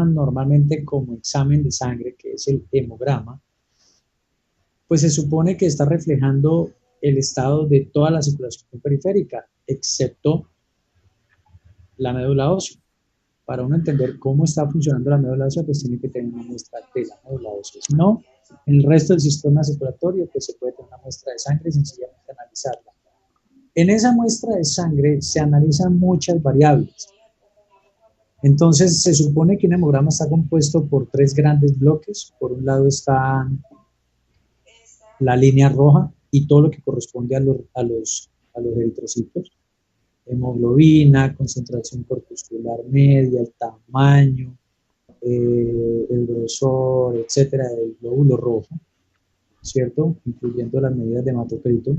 toman normalmente como examen de sangre, que es el hemograma, pues se supone que está reflejando el estado de toda la circulación periférica, excepto la médula ósea. Para uno entender cómo está funcionando la médula ósea, pues tiene que tener una muestra de la médula ósea. Si no, en el resto del sistema circulatorio, pues se puede tener una muestra de sangre y sencillamente analizarla. En esa muestra de sangre se analizan muchas variables. Entonces, se supone que un hemograma está compuesto por 3 grandes bloques. Por un lado está la línea roja y todo lo que corresponde a los eritrocitos. Hemoglobina, concentración corpuscular media, el tamaño, el grosor, etcétera, del glóbulo rojo, ¿cierto? Incluyendo las medidas de hematocrito.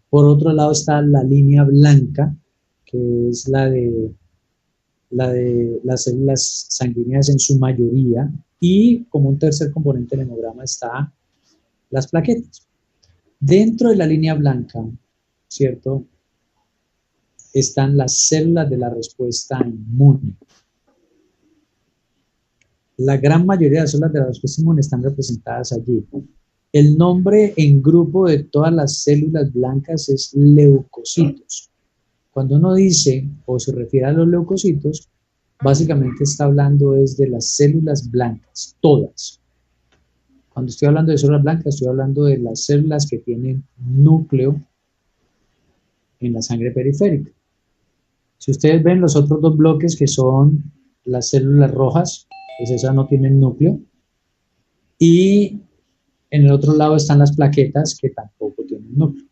Por otro lado está la línea blanca, que es la de las células sanguíneas en su mayoría, y como un tercer componente del hemograma está las plaquetas. Dentro de la línea blanca, ¿cierto?, están las células de la respuesta inmune. La gran mayoría de las células de la respuesta inmune están representadas allí. El nombre en grupo de todas las células blancas es leucocitos. Cuando uno dice o se refiere a los leucocitos, básicamente está hablando es de las células blancas, todas. Cuando estoy hablando de células blancas, estoy hablando de las células que tienen núcleo en la sangre periférica. Si ustedes ven los otros 2 bloques, que son las células rojas, pues esas no tienen núcleo. Y en el otro lado están las plaquetas, que tampoco tienen núcleo.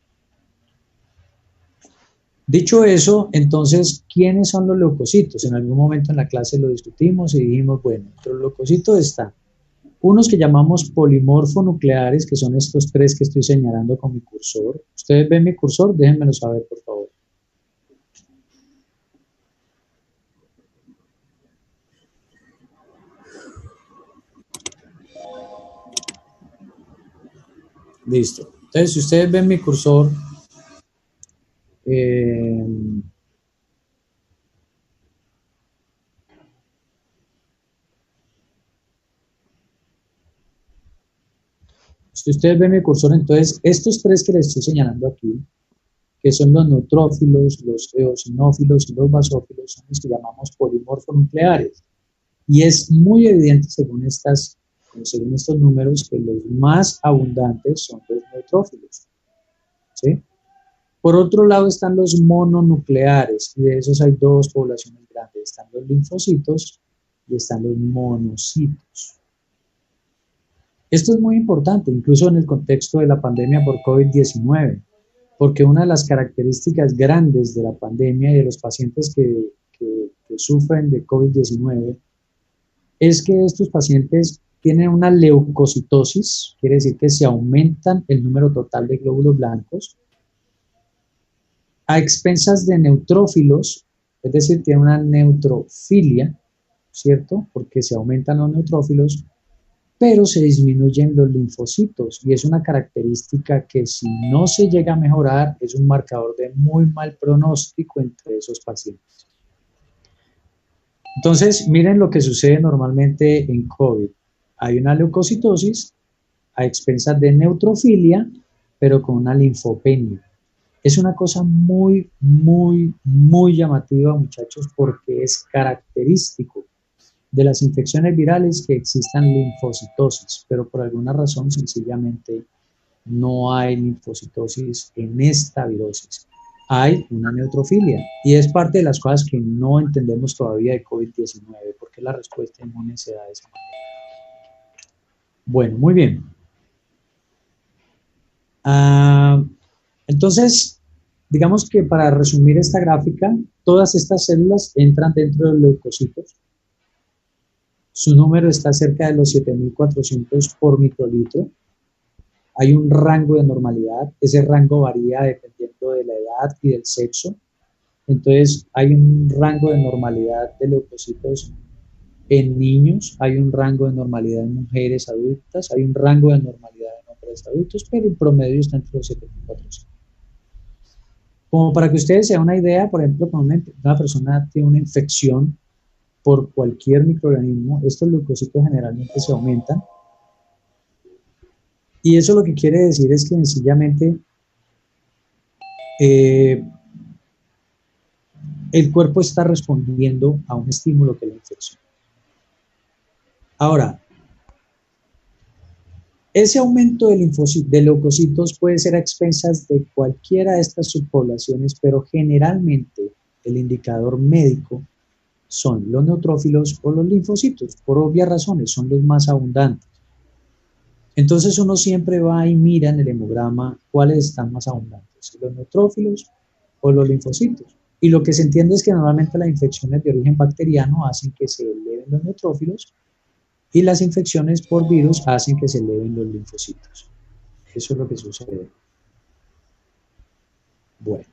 Dicho eso, entonces, ¿quiénes son los leucocitos? En algún momento en la clase lo discutimos y dijimos, bueno, entre los leucocitos están unos que llamamos polimorfonucleares, que son estos 3 que estoy señalando con mi cursor. ¿Ustedes ven mi cursor? Déjenmelo saber, por favor. Listo. Entonces, si ustedes ven mi cursor, si ustedes ven mi cursor, entonces estos 3 que les estoy señalando aquí, que son los neutrófilos, los eosinófilos y los basófilos, son los que llamamos polimorfonucleares. Y es muy evidente según estos números que los más abundantes son los neutrófilos, ¿sí? Por otro lado están los mononucleares, y de esos hay 2 poblaciones grandes. Están los linfocitos y están los monocitos. Esto es muy importante, incluso en el contexto de la pandemia por COVID-19, porque una de las características grandes de la pandemia y de los pacientes que sufren de COVID-19 es que estos pacientes tienen una leucocitosis, quiere decir que se aumentan el número total de glóbulos blancos, a expensas de neutrófilos, es decir, tienen una neutrofilia, ¿cierto? Porque se aumentan los neutrófilos, pero se disminuyen los linfocitos, y es una característica que si no se llega a mejorar, es un marcador de muy mal pronóstico entre esos pacientes. Entonces, miren lo que sucede normalmente en COVID. Hay una leucocitosis a expensas de neutrofilia, pero con una linfopenia. Es una cosa muy, muy, muy llamativa, muchachos, porque es característico de las infecciones virales que existan linfocitosis, pero por alguna razón sencillamente no hay linfocitosis en esta virosis. Hay una neutrofilia, y es parte de las cosas que no entendemos todavía de COVID-19, porque la respuesta inmune se da de esa manera. Bueno, muy bien. Entonces, digamos que para resumir esta gráfica, todas estas células entran dentro de los leucocitos. Su número está cerca de los 7.400 por microlitro. Hay un rango de normalidad. Ese rango varía dependiendo de la edad y del sexo. Entonces, hay un rango de normalidad de leucocitos en niños, hay un rango de normalidad en mujeres adultas, hay un rango de normalidad en hombres adultos, pero el promedio está entre los 7.400. Como para que ustedes se den una idea, por ejemplo, cuando una persona tiene una infección, por cualquier microorganismo, estos leucocitos generalmente se aumentan. Y eso lo que quiere decir es que sencillamente el cuerpo está respondiendo a un estímulo que es la infección. Ahora, ese aumento de leucocitos puede ser a expensas de cualquiera de estas subpoblaciones, pero generalmente el indicador médico son los neutrófilos o los linfocitos, por obvias razones, son los más abundantes. Entonces uno siempre va y mira en el hemograma cuáles están más abundantes, los neutrófilos o los linfocitos. Y lo que se entiende es que normalmente las infecciones de origen bacteriano hacen que se eleven los neutrófilos y las infecciones por virus hacen que se eleven los linfocitos. Eso es lo que sucede. Bueno.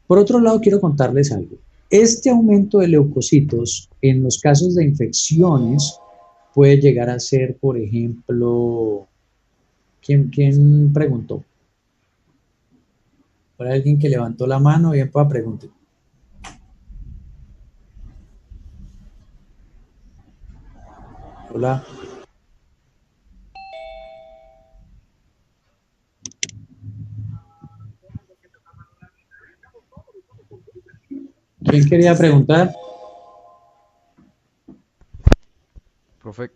Por otro lado, quiero contarles algo. Este aumento de leucocitos en los casos de infecciones puede llegar a ser, por ejemplo, ¿quién preguntó? ¿Por alguien que levantó la mano? Bien, pueda preguntar. Hola. ¿Quién quería preguntar? Profe.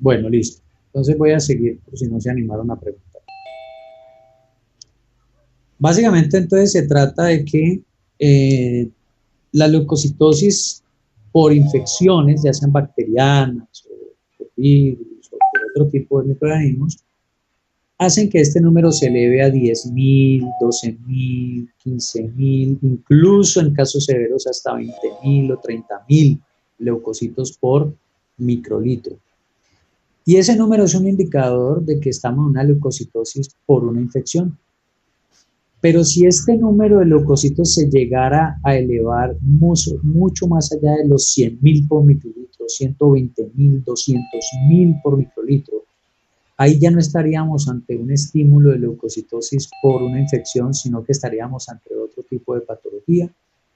Bueno, listo. Entonces voy a seguir, por si no se animaron a preguntar. Básicamente, entonces, se trata de que la leucocitosis por infecciones, ya sean bacterianas o por virus o por otro tipo de microorganismos, hacen que este número se eleve a 10.000, 12.000, 15.000, incluso en casos severos hasta 20.000 o 30.000 leucocitos por microlitro. Y ese número es un indicador de que estamos en una leucocitosis por una infección. Pero si este número de leucocitos se llegara a elevar mucho más allá de los 100.000 por microlitro, 120.000, 200.000 por microlitro, ahí ya no estaríamos ante un estímulo de leucocitosis por una infección, sino que estaríamos ante otro tipo de patología,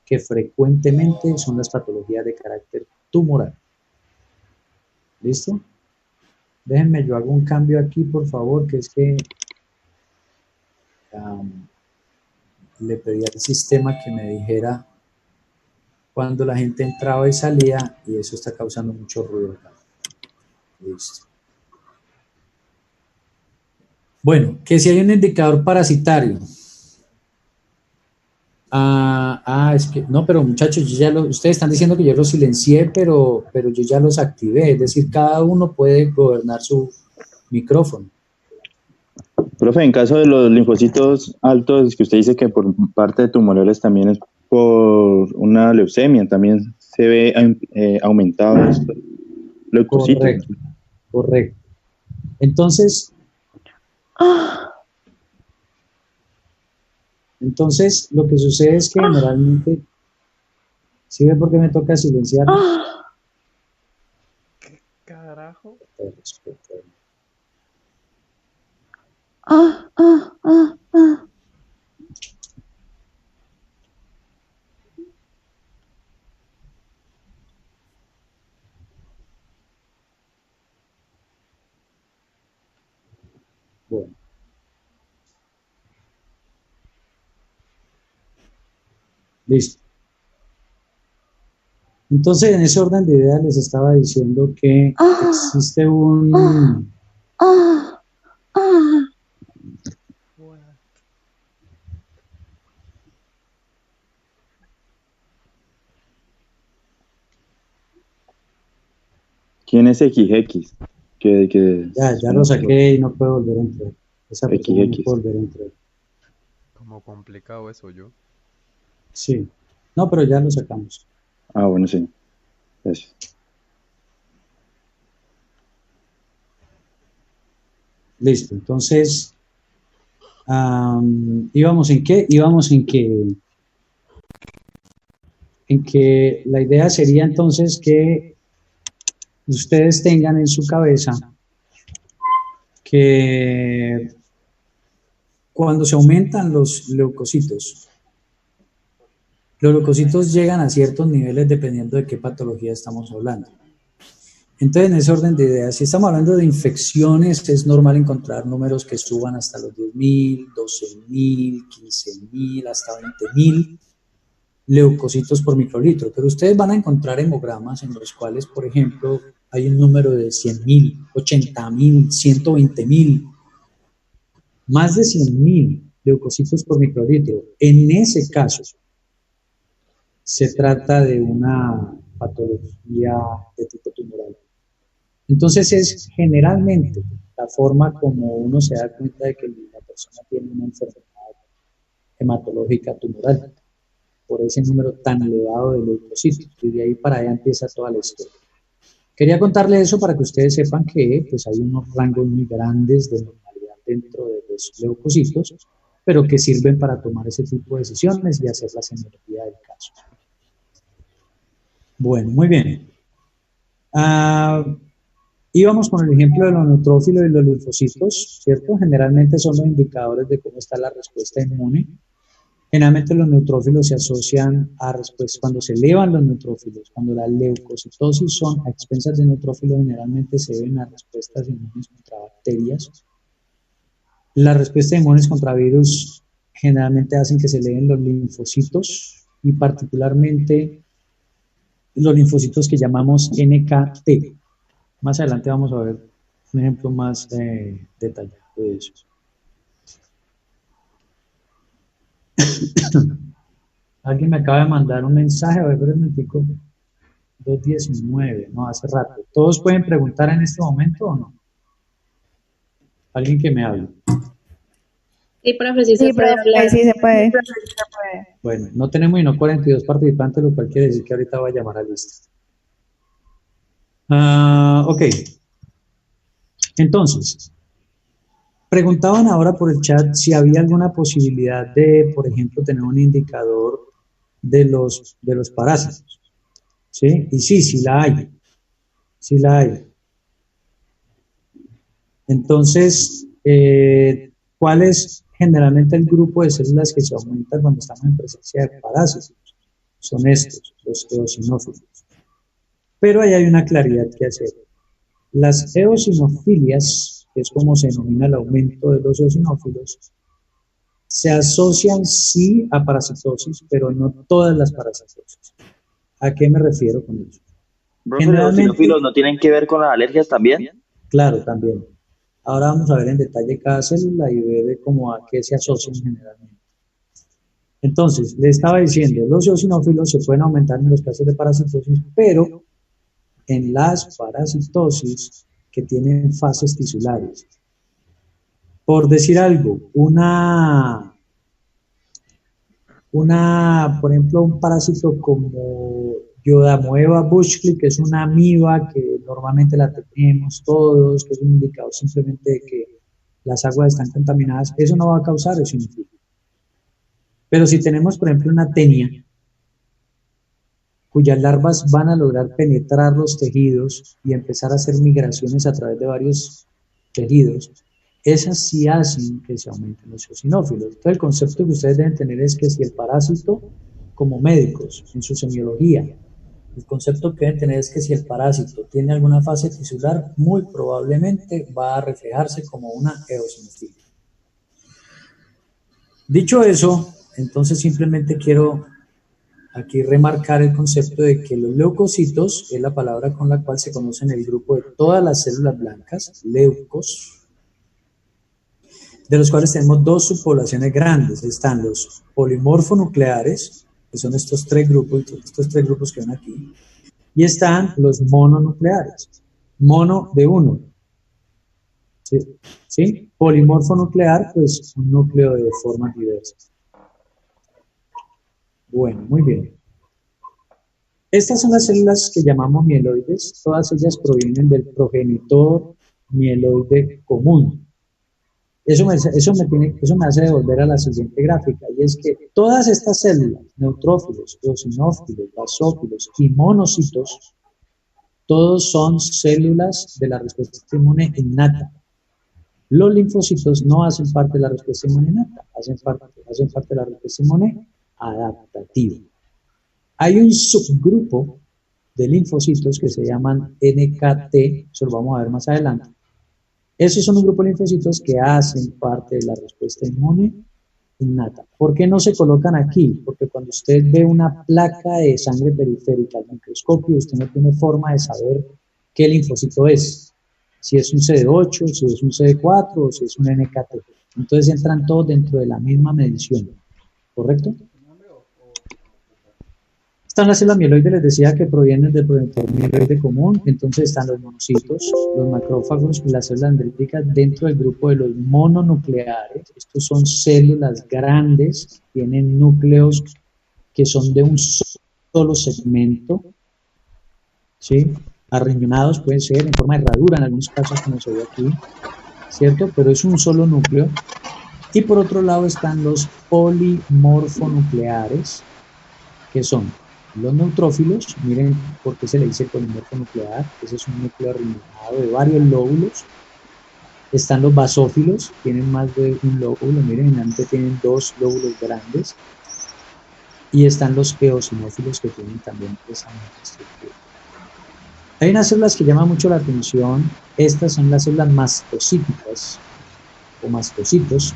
que frecuentemente son las patologías de carácter tumoral. ¿Listo? Déjenme, yo hago un cambio aquí, por favor, que es que le pedí al sistema que me dijera cuando la gente entraba y salía, y eso está causando mucho ruido acá. Listo. Bueno, que si hay un indicador parasitario. Es que, no, pero muchachos, ustedes están diciendo que yo los silencié, pero yo ya los activé, es decir, cada uno puede gobernar su micrófono. Profe, en caso de los linfocitos altos, que usted dice que por parte de tumorales también es por una leucemia, también se ve aumentado estos leucocitos. Correcto, correcto. Entonces, lo que sucede es que generalmente, ¿sí ve por qué me toca silenciar? ¿Qué carajo? Bueno. Listo. Entonces, en ese orden de ideas les estaba diciendo que existe un... ¿Quién es XX? Ya lo saqué y no puedo volver a entrar. Esa persona no puede volver a entrar. Como complicado eso, yo. Sí. No, pero ya lo sacamos. Ah, bueno, sí. Gracias. Listo. Entonces, ¿íbamos en qué? Íbamos en que la idea sería entonces que ustedes tengan en su cabeza que cuando se aumentan los leucocitos, Los leucocitos llegan a ciertos niveles dependiendo de qué patología estamos hablando. Entonces, en ese orden de ideas, si estamos hablando de infecciones, es normal encontrar números que suban hasta los 10.000, 12.000, 15.000, hasta 20.000 leucocitos por microlitro. Pero ustedes van a encontrar hemogramas en los cuales, por ejemplo, hay un número de 100.000, 80.000, 120.000, más de 100.000 leucocitos por microlitro. En ese caso, se trata de una patología de tipo tumoral. Entonces es generalmente la forma como uno se da cuenta de que la persona tiene una enfermedad hematológica tumoral, por ese número tan elevado de leucocitos, y de ahí para allá empieza toda la historia. Quería contarle eso para que ustedes sepan que pues, hay unos rangos muy grandes de normalidad dentro de los leucocitos, pero que sirven para tomar ese tipo de decisiones y hacer la semología del caso. Bueno, muy bien. Íbamos con el ejemplo de los neutrófilos y los linfocitos, ¿cierto? Generalmente son los indicadores de cómo está la respuesta inmune. Generalmente los neutrófilos se asocian a respuestas cuando se elevan los neutrófilos, cuando la leucocitosis son a expensas de neutrófilos, generalmente se ven a respuestas inmunes contra bacterias. Las respuestas inmunes contra virus generalmente hacen que se eleven los linfocitos y particularmente los linfocitos que llamamos NKT. Más adelante vamos a ver un ejemplo más detallado de eso. Alguien me acaba de mandar un mensaje, a ver, un momentico, 2:19, no, hace rato. ¿Todos pueden preguntar en este momento o no? Alguien que me hable. Sí, profe, sí se puede hablar. Sí se puede. Bueno, no tenemos sino 42 participantes, lo cual quiere decir que ahorita va a llamar a lista. Ok. Entonces, preguntaban ahora por el chat si había alguna posibilidad de, por ejemplo, tener un indicador de los parásitos. ¿Sí? Y sí la hay. Sí la hay. Entonces, ¿cuál es generalmente el grupo de células que se aumentan cuando estamos en presencia de parásitos? Son estos, los eosinófilos. Pero ahí hay una claridad que hacer. Las eosinofilias, que es como se denomina el aumento de los eosinófilos, se asocian sí a parasitosis, pero no todas las parasitosis. ¿A qué me refiero con eso? ¿Los eosinófilos no tienen que ver con las alergias también? Claro, también. Ahora vamos a ver en detalle cada célula y ver cómo a qué se asocian generalmente. Entonces, le estaba diciendo, los eosinófilos se pueden aumentar en los casos de parasitosis, pero en las parasitosis que tienen fases tisulares. Por decir algo, por ejemplo, un parásito como Yodamoeba bushcli, que es una amiba que normalmente la tenemos todos, que es un indicador simplemente de que las aguas están contaminadas, eso no va a causar eosinofilia. Pero si tenemos, por ejemplo, una tenia, cuyas larvas van a lograr penetrar los tejidos y empezar a hacer migraciones a través de varios tejidos, esas sí hacen que se aumenten los eosinófilos. Entonces el concepto que ustedes deben tener es que si el parásito, como médicos, en su semiología, el concepto que deben tener es que si el parásito tiene alguna fase tisular, muy probablemente va a reflejarse como una eosinofilia. Dicho eso, entonces simplemente quiero aquí remarcar el concepto de que los leucocitos es la palabra con la cual se conocen el grupo de todas las células blancas, leucos, de los cuales tenemos dos subpoblaciones grandes. Están los polimorfonucleares, que son estos tres grupos que ven aquí, y están los mononucleares, mono de uno. ¿Sí? Polimorfonuclear, pues un núcleo de formas diversas. Bueno, muy bien. Estas son las células que llamamos mieloides. Todas ellas provienen del progenitor mieloide común. Eso me hace devolver a la siguiente gráfica, y es que todas estas células, neutrófilos, eosinófilos, basófilos y monocitos, todos son células de la respuesta inmune innata. Los linfocitos no hacen parte de la respuesta inmune innata, hacen parte de la respuesta inmune adaptativa. Hay un subgrupo de linfocitos que se llaman NKT, eso lo vamos a ver más adelante. Esos son un grupo de linfocitos que hacen parte de la respuesta inmune innata. ¿Por qué no se colocan aquí? Porque cuando usted ve una placa de sangre periférica al microscopio, usted no tiene forma de saber qué linfocito es. Si es un CD8, si es un CD4 o si es un NKT. Entonces entran todos dentro de la misma medición, ¿correcto? Están las células mieloides, les decía que provienen del progenitor mieloide común, entonces están los monocitos, los macrófagos y las células dendríticas dentro del grupo de los mononucleares. Estos son células grandes, tienen núcleos que son de un solo segmento, ¿sí? Arriñonados pueden ser en forma de herradura, en algunos casos como se ve aquí, ¿cierto? Pero es un solo núcleo. Y por otro lado están los polimorfonucleares, que son los neutrófilos. Miren por qué se le dice polimorfonuclear. Ese es un núcleo arriñonado de varios lóbulos. Están los basófilos, tienen más de un lóbulo. Miren, en antes tienen 2 lóbulos grandes. Y están los eosinófilos, que tienen también esa misma estructura. Hay unas células que llaman mucho la atención. Estas son las células mastocíticas o mastocitos.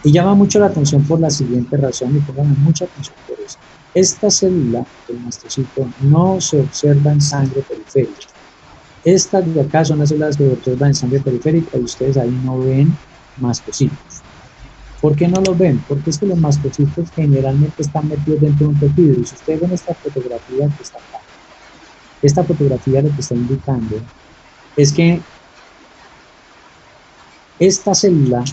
Y llama mucho la atención por la siguiente razón, y pongan mucha atención por eso. Esta célula, el mastocito, no se observa en sangre periférica. Estas de acá son las células que se observan en sangre periférica y ustedes ahí no ven mastocitos. ¿Por qué no los ven? Porque es que los mastocitos generalmente están metidos dentro de un tejido. Y si ustedes ven esta fotografía que está acá, esta fotografía lo que está indicando es que esta célula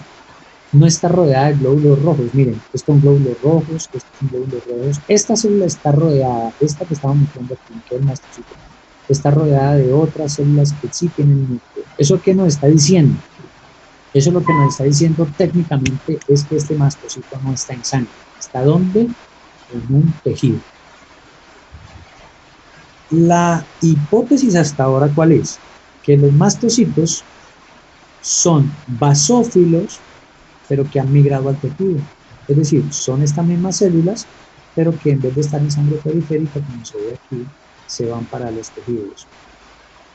no está rodeada de glóbulos rojos. Miren, estos son glóbulos rojos, estos son glóbulos rojos. Esta célula está rodeada, esta que estamos mostrando aquí, que es el mastocito, está rodeada de otras células que sí tienen núcleo. ¿Eso qué nos está diciendo? Eso lo que nos está diciendo técnicamente es que este mastocito no está en sangre. ¿Está dónde? En un tejido. La hipótesis hasta ahora, ¿cuál es? Que los mastocitos son basófilos, pero que han migrado al tejido. Es decir, son estas mismas células, pero que en vez de estar en sangre periférica, como se ve aquí, se van para los tejidos.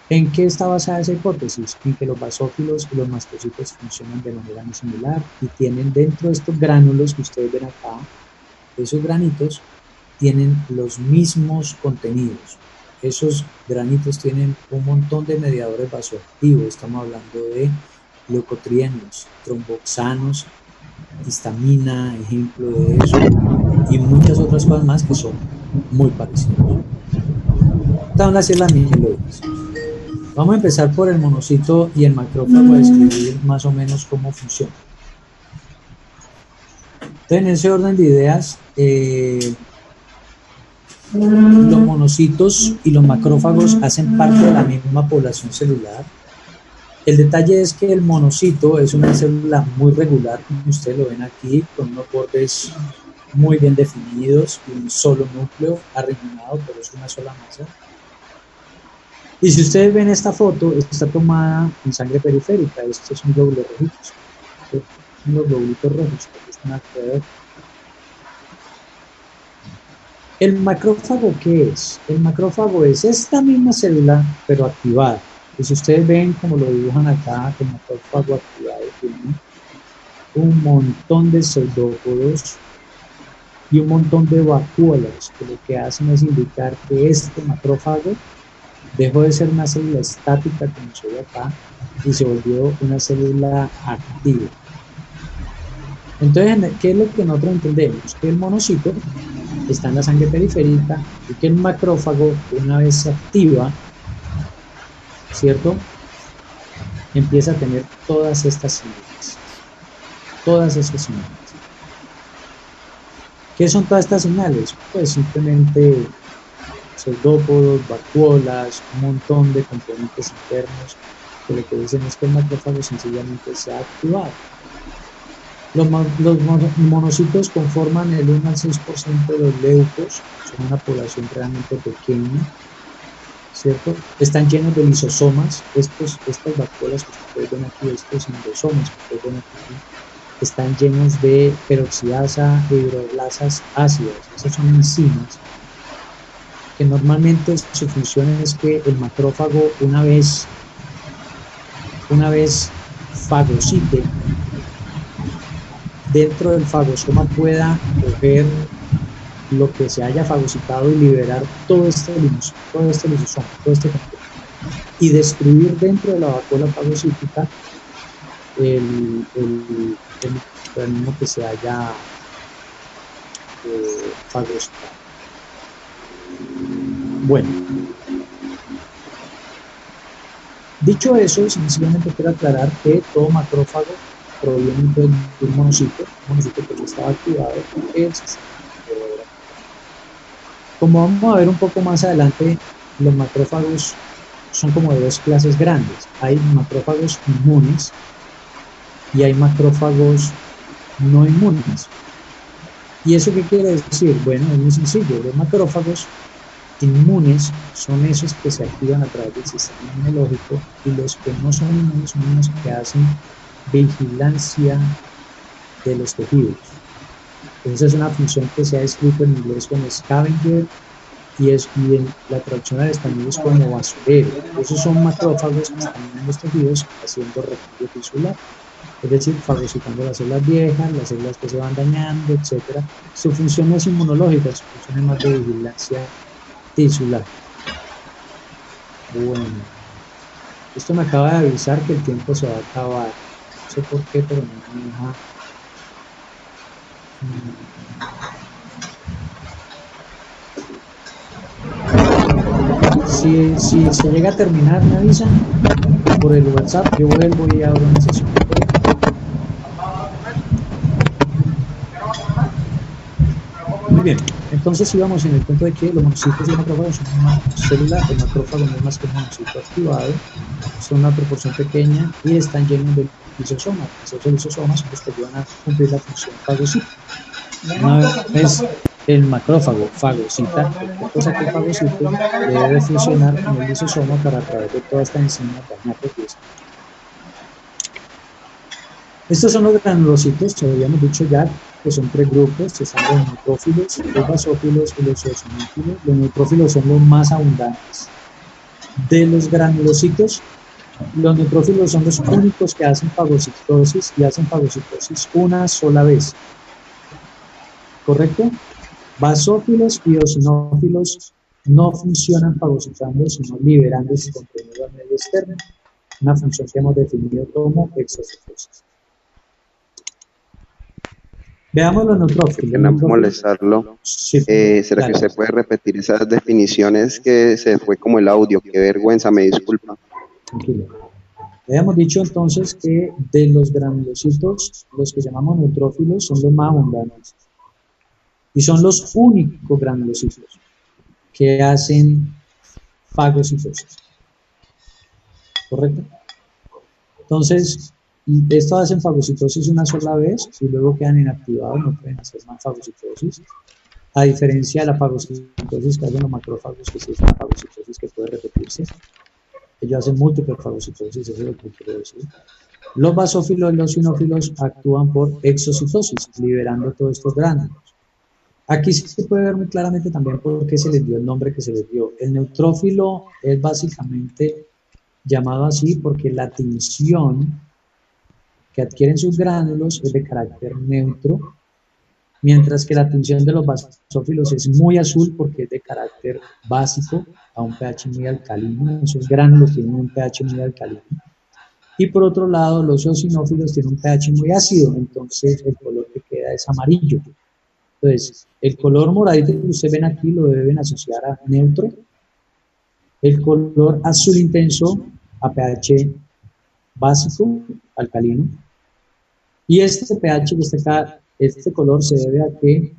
¿En qué está basada esa hipótesis? En que los basófilos y los mastocitos funcionan de manera muy similar y tienen dentro de estos gránulos que ustedes ven acá, esos granitos tienen los mismos contenidos. Esos granitos tienen un montón de mediadores vasoactivos. Estamos hablando de leucotrienos, tromboxanos, histamina, ejemplo de eso, y muchas otras cosas más que son muy parecidas. Estas son las células mieloides. Vamos a empezar por el monocito y el macrófago a describir más o menos cómo funciona. Entonces, en ese orden de ideas, los monocitos y los macrófagos hacen parte de la misma población celular. El detalle es que el monocito es una célula muy regular, como ustedes lo ven aquí, con unos bordes muy bien definidos y un solo núcleo arriñonado, pero es una sola masa. Y si ustedes ven esta foto, está tomada en sangre periférica. Estos son glóbulos rojitos, son los globulitos rojos que están alrededor. ¿El macrófago qué es? El macrófago es esta misma célula, pero activada. Y si ustedes ven como lo dibujan acá, el macrófago activado tiene un montón de pseudópodos y un montón de vacuolas, que lo que hacen es indicar que este macrófago dejó de ser una célula estática, como se ve acá, y se volvió una célula activa. Entonces, ¿qué es lo que nosotros entendemos? Que el monocito está en la sangre periférica y que el macrófago, una vez se activa, ¿cierto?, empieza a tener todas estas señales. Todas esas señales. ¿Qué son todas estas señales? Pues simplemente pseudópodos, vacuolas, un montón de componentes internos que lo que dicen es que el macrófago sencillamente se ha activado. Los monocitos conforman el 1 al 6% de los leucos, son una población realmente pequeña, ¿cierto? Están llenos de lisosomas. Estas vacuolas que ustedes ven aquí, estos endosomas que ustedes ven aquí, están llenos de peroxidasa e hidrolasas ácidas. Esas son enzimas que normalmente su función es que el macrófago una vez fagocite, dentro del fagosoma pueda coger lo que se haya fagocitado y liberar todo este lisosoma, todo este complejo, y destruir dentro de la vacuola fagocítica el microorganismo que se haya fagocitado. Bueno, dicho eso, sencillamente quiero aclarar que todo macrófago proviene de un monocito que estaba activado por el sistema inmunológico. Como vamos a ver un poco más adelante, los macrófagos son como de dos clases grandes. Hay macrófagos inmunes y hay macrófagos no inmunes. ¿Y eso qué quiere decir? Bueno, es muy sencillo. Los macrófagos inmunes son esos que se activan a través del sistema inmunológico, y los que no son inmunes son los que hacen vigilancia de los tejidos. Esa es una función que se ha escrito en inglés como scavenger, y en la traducción al español es como basurero. Esos son macrófagos que están en los tejidos haciendo recambio tisular, es decir, fagocitando las células viejas, las células que se van dañando, etc. Su función no es inmunológica, su función es más de vigilancia tisular. Bueno, esto me acaba de avisar que el tiempo se va a acabar. No sé por qué, pero no me deja. Si se llega a terminar, me avisan por el WhatsApp, yo vuelvo y abro una sesión. Muy bien, entonces íbamos en el punto de que los monocitos y los macrófagos son una célula. El macrófago no es más que un monocito activado, son una proporción pequeña y están llenos de lisosomas. Esos lisosomas son los que ayudan a cumplir la función fagocita. Una vez el macrófago fagocita, cualquier cosa que fagocite debe funcionar con el lisosoma para, a través de toda esta enzima, dañar tejidos. Estos son los granulocitos, que habíamos dicho ya, que son tres grupos, que son los neutrófilos, los basófilos y los eosinófilos. Los neutrófilos son los más abundantes. De los granulocitos, los neutrófilos son los únicos que hacen fagocitosis, y hacen fagocitosis una sola vez. ¿Correcto? Basófilos y eosinófilos no funcionan fagocitando, sino liberando su contenido al medio externo, una función que hemos definido como exocitosis. Veamos los neutrófilos. Que no molestarlo. Sí, ¿Será que usted puede repetir esas definiciones? Que se fue como el audio? Qué vergüenza, me disculpa. Tranquilo. Habíamos dicho entonces que de los granulocitos, los que llamamos neutrófilos son los más abundantes. Y son los únicos granulocitos que hacen fagocitosis. ¿Correcto? Entonces, estos hacen fagocitosis una sola vez y luego quedan inactivados, no pueden hacer más fagocitosis. A diferencia de la fagocitosis que hacen los macrófagos, que sí es una fagocitosis que puede repetirse. Ellos hacen múltiples fagocitosis, eso es lo que quiero decir. Los basófilos y los eosinófilos actúan por exocitosis, liberando todos estos gránulos. Aquí sí se puede ver muy claramente también por qué se les dio el nombre que se les dio. El neutrófilo es básicamente llamado así porque la tinción que adquieren sus gránulos es de carácter neutro, mientras que la tinción de los basófilos es muy azul porque es de carácter básico, a un pH muy alcalino. Esos gránulos tienen un pH muy alcalino. Y por otro lado, los eosinófilos tienen un pH muy ácido, entonces el color que queda es amarillo. Entonces, el color moradito que ustedes ven aquí lo deben asociar a neutro, el color azul intenso a pH básico, alcalino, y este pH que está acá, este color se debe a que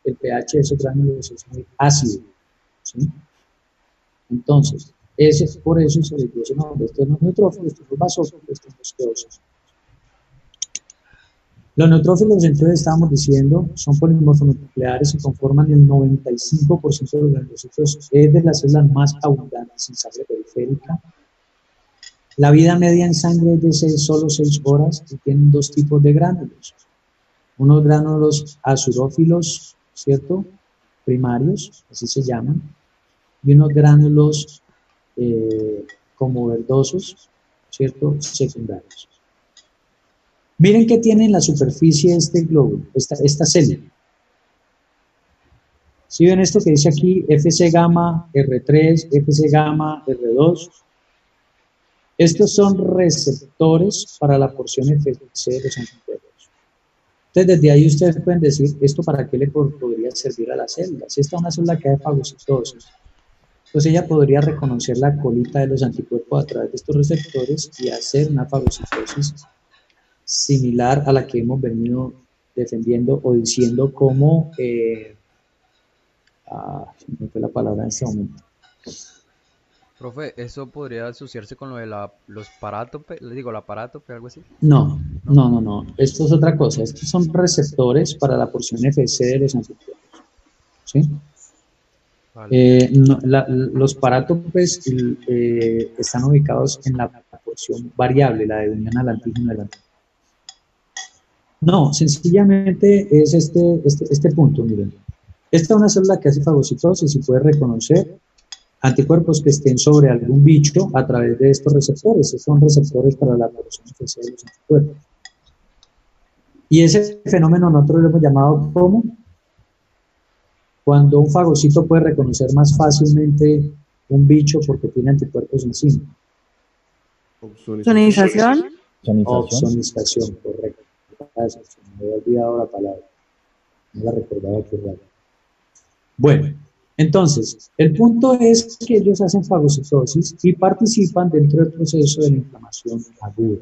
el pH de esos gránulos es muy ácido, ¿sí? Entonces, por eso se les dio ese nombre. Estos son los neutrófilos, estos son los basófilos, estos son los eosinófilos. Los neutrófilos, entonces, estábamos diciendo, son polimorfonucleares y conforman el 95% de los granulocitos, es de las células más abundantes en sangre periférica. La vida media en sangre es de solo 6 horas y tienen 2 tipos de gránulos. Unos gránulos azurófilos, ¿cierto? Primarios, así se llaman, y unos gránulos como verdosos, ¿cierto? Secundarios. Miren qué tiene en la superficie este globo, esta célula. ¿Sí ven esto que dice aquí? Fc gamma R3, Fc gamma R2. Estos son receptores para la porción FC de los anticuerpos. Entonces, desde ahí ustedes pueden decir, ¿esto para qué le podría servir a la célula? Si esta es una célula que hay fagocitosis, pues ella podría reconocer la colita de los anticuerpos a través de estos receptores y hacer una fagocitosis similar a la que hemos venido defendiendo o diciendo como, no fue la palabra en este momento. Profe, ¿eso podría asociarse con lo de los parátope, le digo, la parátope, algo así? No. Esto es otra cosa. Estos son receptores para la porción FC de los anticuerpos. ¿Sí? Vale. Los parátopes están ubicados en la porción variable, la de unión al antígeno del antígeno. No, sencillamente es este punto, miren. Esta es una célula que hace fagocitosis y puede reconocer anticuerpos que estén sobre algún bicho a través de estos receptores. Estos son receptores para la producción FC de los anticuerpos. Y ese fenómeno nosotros lo hemos llamado como cuando un fagocito puede reconocer más fácilmente un bicho porque tiene anticuerpos encima. ¿Opsonización? Opsonización, correcto. Gracias, me había olvidado la palabra. No la recordaba, qué raro. Bueno, entonces, el punto es que ellos hacen fagocitosis y participan dentro del proceso de la inflamación aguda.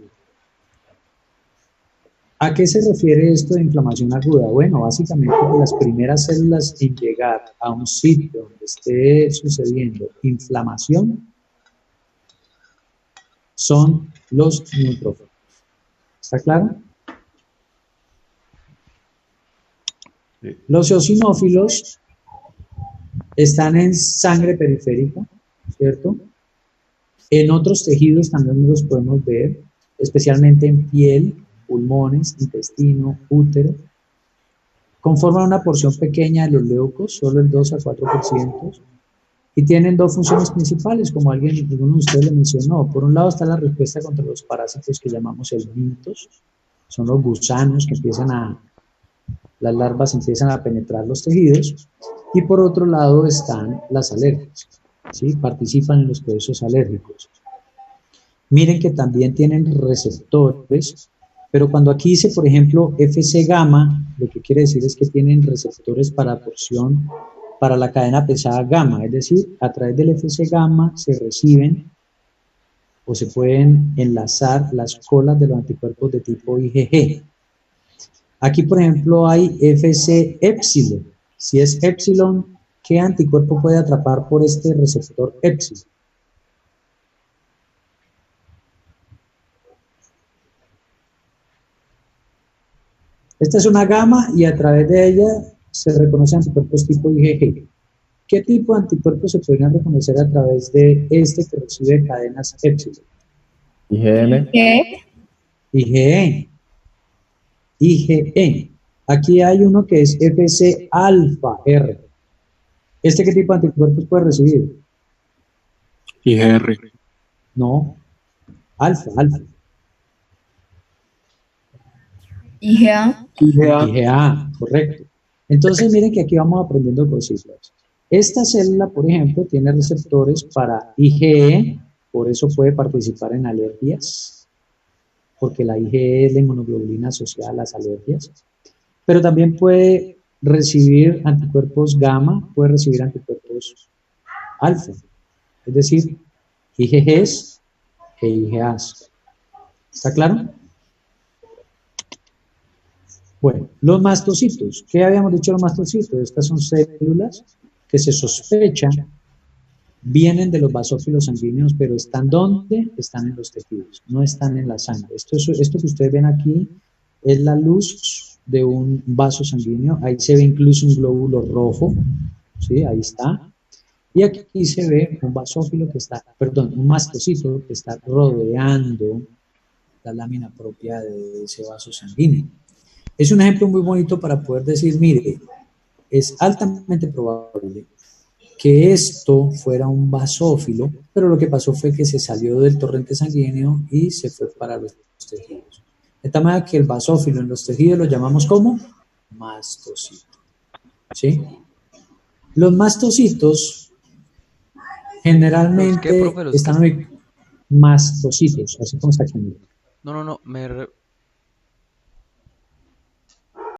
¿A qué se refiere esto de inflamación aguda? Bueno, básicamente las primeras células en llegar a un sitio donde esté sucediendo inflamación son los neutrófilos. ¿Está claro? Sí. Los eosinófilos están en sangre periférica, ¿cierto? En otros tejidos también los podemos ver, especialmente en piel, pulmones, intestino, útero. Conforman una porción pequeña de los leucos, solo el 2 a 4%, y tienen 2 funciones principales, como alguno de ustedes lo mencionó. Por un lado está la respuesta contra los parásitos que llamamos helmintos, son los gusanos que las larvas empiezan a penetrar los tejidos, y por otro lado están las alergias, ¿sí? Participan en los procesos alérgicos. Miren que también tienen receptores, pero cuando aquí dice, por ejemplo, Fc gamma, lo que quiere decir es que tienen receptores para porción, para la cadena pesada gamma, es decir, a través del Fc gamma se reciben o se pueden enlazar las colas de los anticuerpos de tipo IgG. Aquí, por ejemplo, hay Fc épsilon. Si es épsilon, ¿qué anticuerpo puede atrapar por este receptor épsilon? Esta es una gamma y a través de ella se reconocen anticuerpos tipo IgG. ¿Qué tipo de anticuerpos se podrían reconocer a través de este que recibe cadenas épsilon? IgM. IgE. IgE. Aquí hay uno que es Fc alfa R. ¿Este qué tipo de anticuerpos puede recibir? IgR. No. Alfa. IgA. IgA, correcto. Entonces miren que aquí vamos aprendiendo cositas. Esta célula, por ejemplo, tiene receptores para IgE, por eso puede participar en alergias, porque la IgE es la inmunoglobulina asociada a las alergias. Pero también puede recibir anticuerpos gamma, puede recibir anticuerpos alfa, es decir, IgGs e IgAs. ¿Está claro? Bueno, los mastocitos. ¿Qué habíamos dicho de los mastocitos? Estas son células que se sospecha vienen de los basófilos sanguíneos, pero ¿están dónde? Están en los tejidos, no están en la sangre. Esto que ustedes ven aquí es la luz de un vaso sanguíneo, ahí se ve incluso un glóbulo rojo, ¿sí? Ahí está. Y aquí se ve un basófilo que está, perdón, un mastocito que está rodeando la lámina propia de ese vaso sanguíneo. Es un ejemplo muy bonito para poder decir, mire, es altamente probable que esto fuera un basófilo, pero lo que pasó fue que se salió del torrente sanguíneo y se fue para los tejidos. De tal manera que el basófilo en los tejidos lo llamamos como mastocito. ¿Sí? Los mastocitos generalmente ¿Los qué, profe? ¿Los están qué? mastocitos, así como está aquí. No,